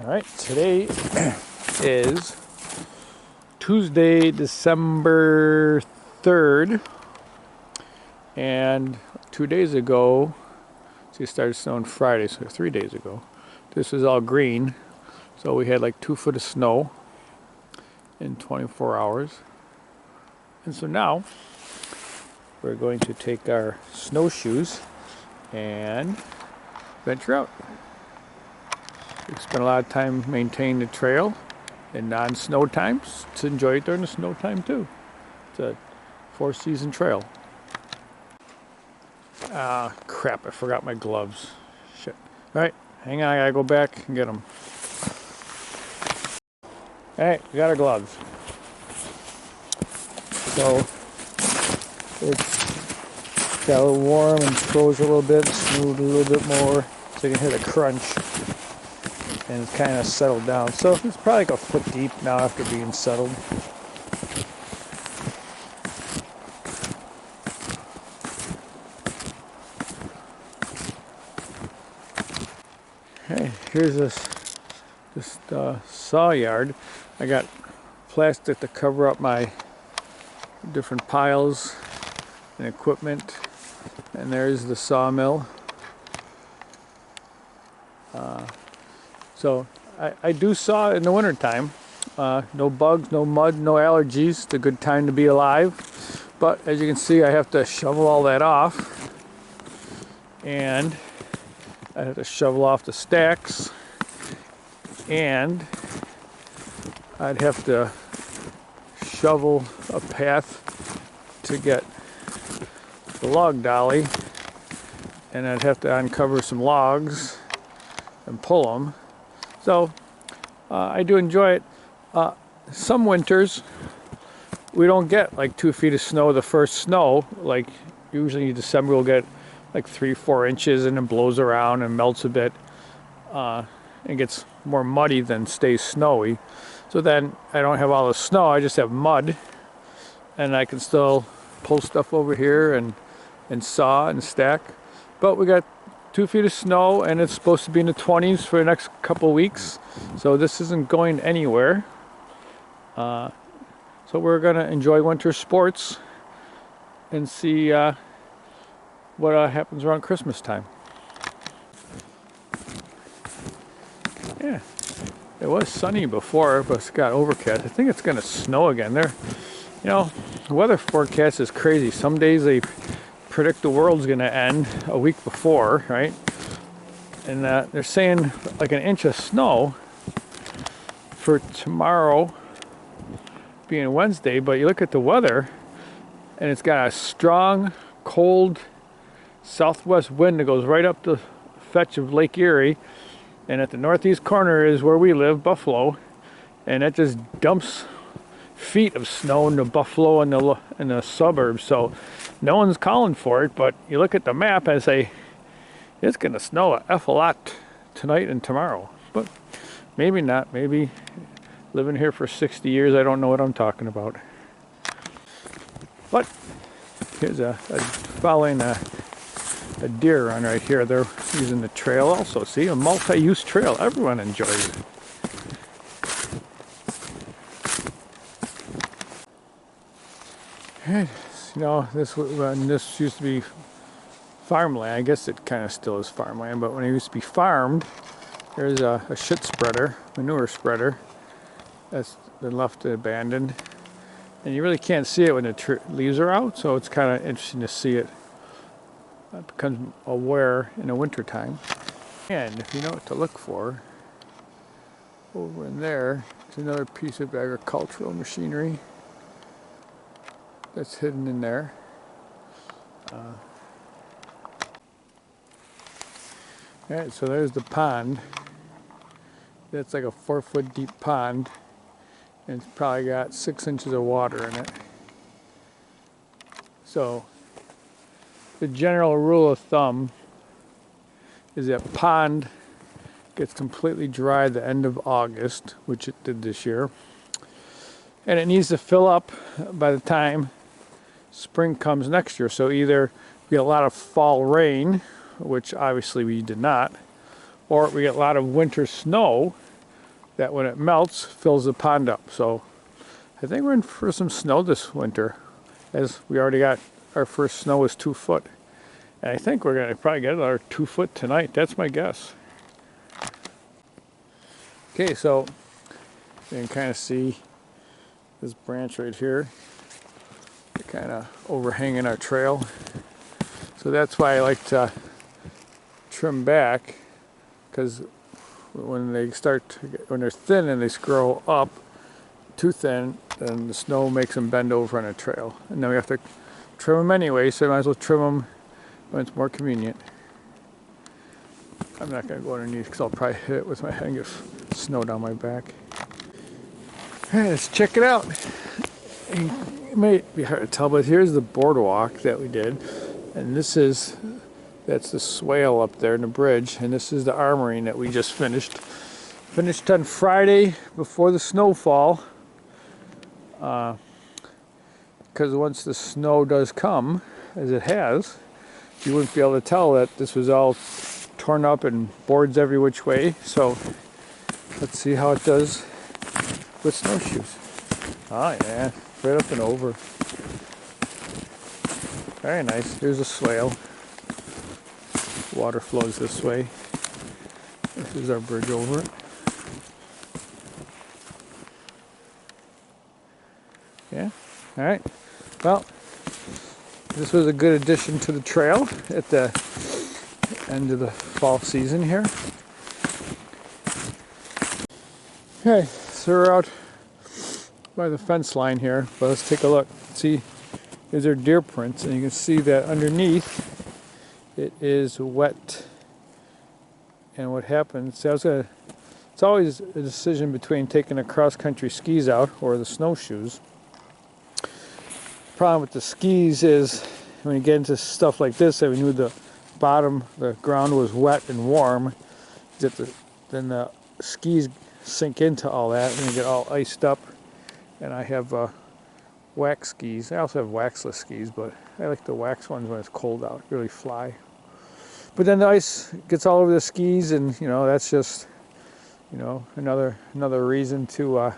All right, today is Tuesday, December 3rd, and 2 days ago, see, it started snowing Friday, so 3 days ago. This was all green, so we had like 2 foot of snow in 24 hours. And so now we're going to take our snowshoes and venture out. We spent a lot of time maintaining the trail in non-snow times to enjoy it during the snow time too. It's a 4-season trail. Ah, crap, I forgot my gloves. Shit. Alright, hang on, I gotta go back and get them. Alright, we got our gloves. So, it's got a little warm and froze a little bit, smoothed a little bit more, so you can hear the crunch. And it's kind of settled down. So it's probably like a foot deep now after being settled. Okay, here's this saw yard. I got plastic to cover up my different piles and equipment. And there's the sawmill. So I do saw in the winter time. No bugs, no mud, no allergies. It's a good time to be alive. But as you can see, I have to shovel all that off. And I have to shovel off the stacks. And I'd have to shovel a path to get the log dolly. And I'd have to uncover some logs and pull them. So I do enjoy it. Some winters we don't get like 2 feet of snow the first snow. Like usually in December we'll get like 3-4 inches and it blows around and melts a bit. It gets more muddy than stays snowy. So then I don't have all the snow, I just have mud. And I can still pull stuff over here and saw and stack. But we got 2 feet of snow and it's supposed to be in the 20s for the next couple weeks, so this isn't going anywhere. So we're gonna enjoy winter sports and see what happens around Christmas time. Yeah, it was sunny before, but it's got overcast. I think it's gonna snow again. There, you know, the weather forecast is crazy. Some days they predict the world's gonna end a week before, right? And they're saying like an inch of snow for tomorrow being Wednesday, but you look at the weather and it's got a strong, cold southwest wind that goes right up the fetch of Lake Erie, and at the northeast corner is where we live, Buffalo, and it just dumps feet of snow into Buffalo and the suburbs. So no one's calling for it, but you look at the map and say it's gonna snow a lot tonight and tomorrow. But maybe not. Maybe living here for 60 years, I don't know what I'm talking about. But here's following a deer run right here. They're using the trail also. See, a multi-use trail. Everyone enjoys it. And, you know, this used to be farmland. I guess it kind of still is farmland, but when it used to be farmed, there's a shit spreader, manure spreader, that's been left abandoned. And you really can't see it when the leaves are out, so it's kind of interesting to see it. It becomes aware in the winter time. And if you know what to look for, over in there, it's another piece of agricultural machinery that's hidden in there. Alright, so there's the pond. That's like a 4-foot deep pond, and it's probably got 6 inches of water in it. So the general rule of thumb is that pond gets completely dry at the end of August, which it did this year, and it needs to fill up by the time spring comes next year. So either we get a lot of fall rain, which obviously we did not, or we get a lot of winter snow, that when it melts, fills the pond up. So I think we're in for some snow this winter, as we already got our first snow was 2 foot. And I think we're gonna probably get another 2 foot tonight. That's my guess. Okay, so you can kind of see this branch right here, kind of overhanging our trail. So that's why I like to trim back, because when they start to when they're thin and they grow up too thin, then the snow makes them bend over on a trail, and then we have to trim them anyway. So I might as well trim them when it's more convenient. I'm not going to go underneath because I'll probably hit it with my head and get snow down my back. Alright, let's check it out. It might be hard to tell, but here's the boardwalk that we did, and that's the swale up there in the bridge, and this is the armoring that we just finished. Finished on Friday before the snowfall, because once the snow does come, as it has, you wouldn't be able to tell that this was all torn up and boards every which way. So let's see how it does with snowshoes. Oh yeah, right up and over. Very nice. Here's a swale. Water flows this way. This is our bridge over it. Yeah, all right. Well, this was a good addition to the trail at the end of the fall season here. Okay, so we're out by the fence line here, but let's take a look. See, these are deer prints, and you can see that underneath it is wet. And what happens, it's always a decision between taking the cross-country skis out or the snowshoes. The problem with the skis is when you get into stuff like this, that we knew the ground was wet and warm, then the skis sink into all that and you get all iced up. And I have wax skis. I also have waxless skis, but I like the wax ones when it's cold out, really fly. But then the ice gets all over the skis, and that's just another reason to I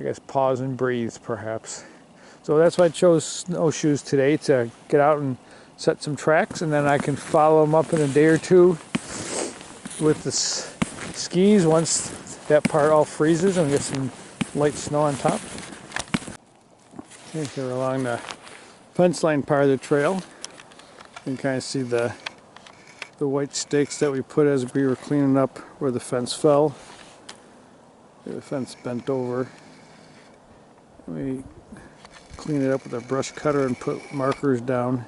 guess pause and breathe perhaps. So that's why I chose snowshoes today, to get out and set some tracks, and then I can follow them up in a day or two with the skis once that part all freezes and we get some light snow on top. Okay, here along the fence line part of the trail, you can kind of see the white stakes that we put as we were cleaning up where the fence fell. The fence bent over. We cleaned it up with a brush cutter and put markers down.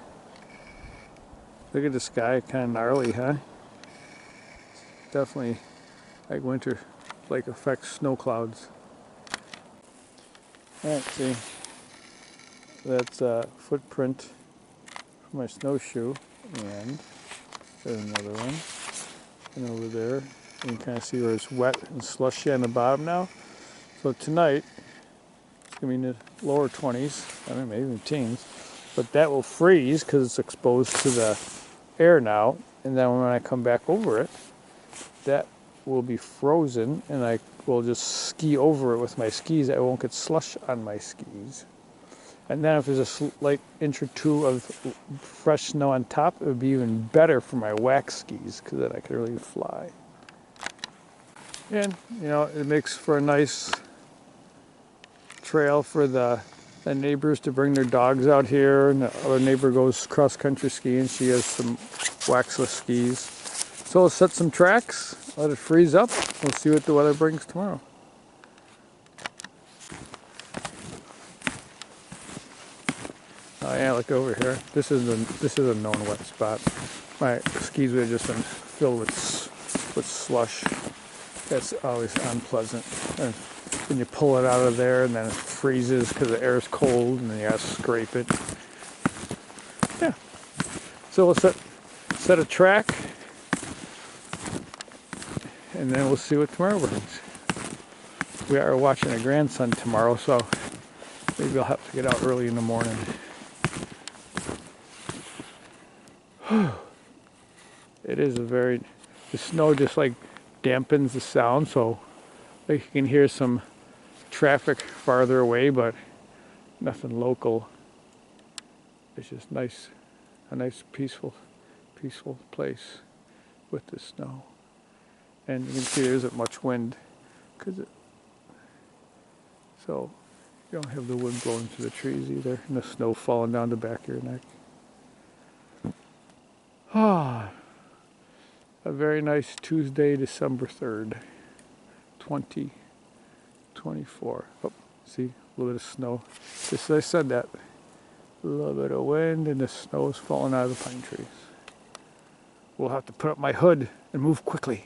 Look at the sky, kind of gnarly, huh? Definitely like winter, like affects snow clouds. Alright, see, that's a footprint for my snowshoe, and there's another one. And over there, you can kind of see where it's wet and slushy on the bottom now. So tonight, it's going to be in the lower 20s, I don't know, maybe even teens. But that will freeze because it's exposed to the air now. And then when I come back over it, that will be frozen, and I will just ski over it with my skis. I won't get slush on my skis. And then if there's a slight inch or two of fresh snow on top, it would be even better for my wax skis, because then I could really fly. And it makes for a nice trail for the neighbors to bring their dogs out here, and the other neighbor goes cross-country skiing. She has some waxless skis. So we'll set some tracks, let it freeze up. We'll see what the weather brings tomorrow. Oh yeah, look over here. This is a known wet spot. My skis would have just been filled with slush. That's always unpleasant. And when you pull it out of there, and then it freezes because the air is cold, and then you have to scrape it. Yeah. So we'll set a track, and then we'll see what tomorrow brings. We are watching a grandson tomorrow, so maybe I'll have to get out early in the morning. It is the snow just like dampens the sound, so Like you can hear some traffic farther away, but nothing local. It's just nice, a nice peaceful place with the snow. And you can see there isn't much wind, so you don't have the wind blowing through the trees either, and the snow falling down the back of your neck. Ah, a very nice Tuesday, December 3rd, 2024. Oh, see, a little bit of snow. Just as I said that, a little bit of wind and the snow is falling out of the pine trees. We'll have to put up my hood and move quickly.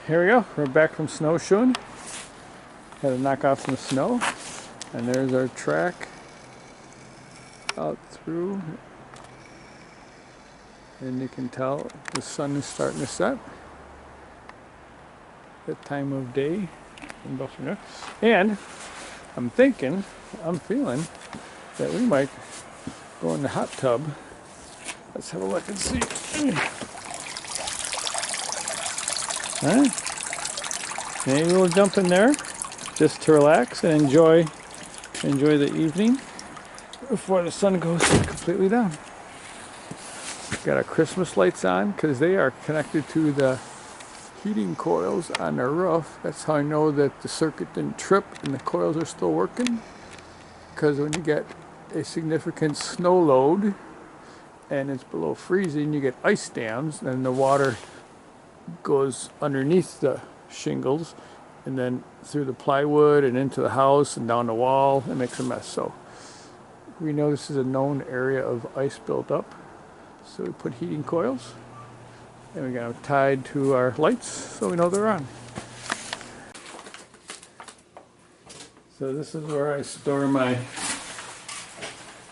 Here we go, we're back from snowshoeing. Had to knock off some snow, and there's our track out through. And you can tell the sun is starting to set. That time of day in Buffalo. And I'm feeling that we might go in the hot tub. Let's have a look and see. Huh? Maybe we'll jump in there just to relax and enjoy the evening before the sun goes completely down. Got our Christmas lights on because they are connected to the heating coils on the roof. That's how I know that the circuit didn't trip and the coils are still working. Because when you get a significant snow load and it's below freezing, you get ice dams, and the water goes underneath the shingles and then through the plywood and into the house and down the wall. It makes a mess. So we know this is a known area of ice built up. So we put heating coils and we got them tied to our lights so we know they're on. So this is where I store my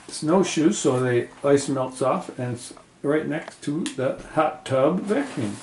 snowshoes so the ice melts off, and it's right next to the hot tub vacuum.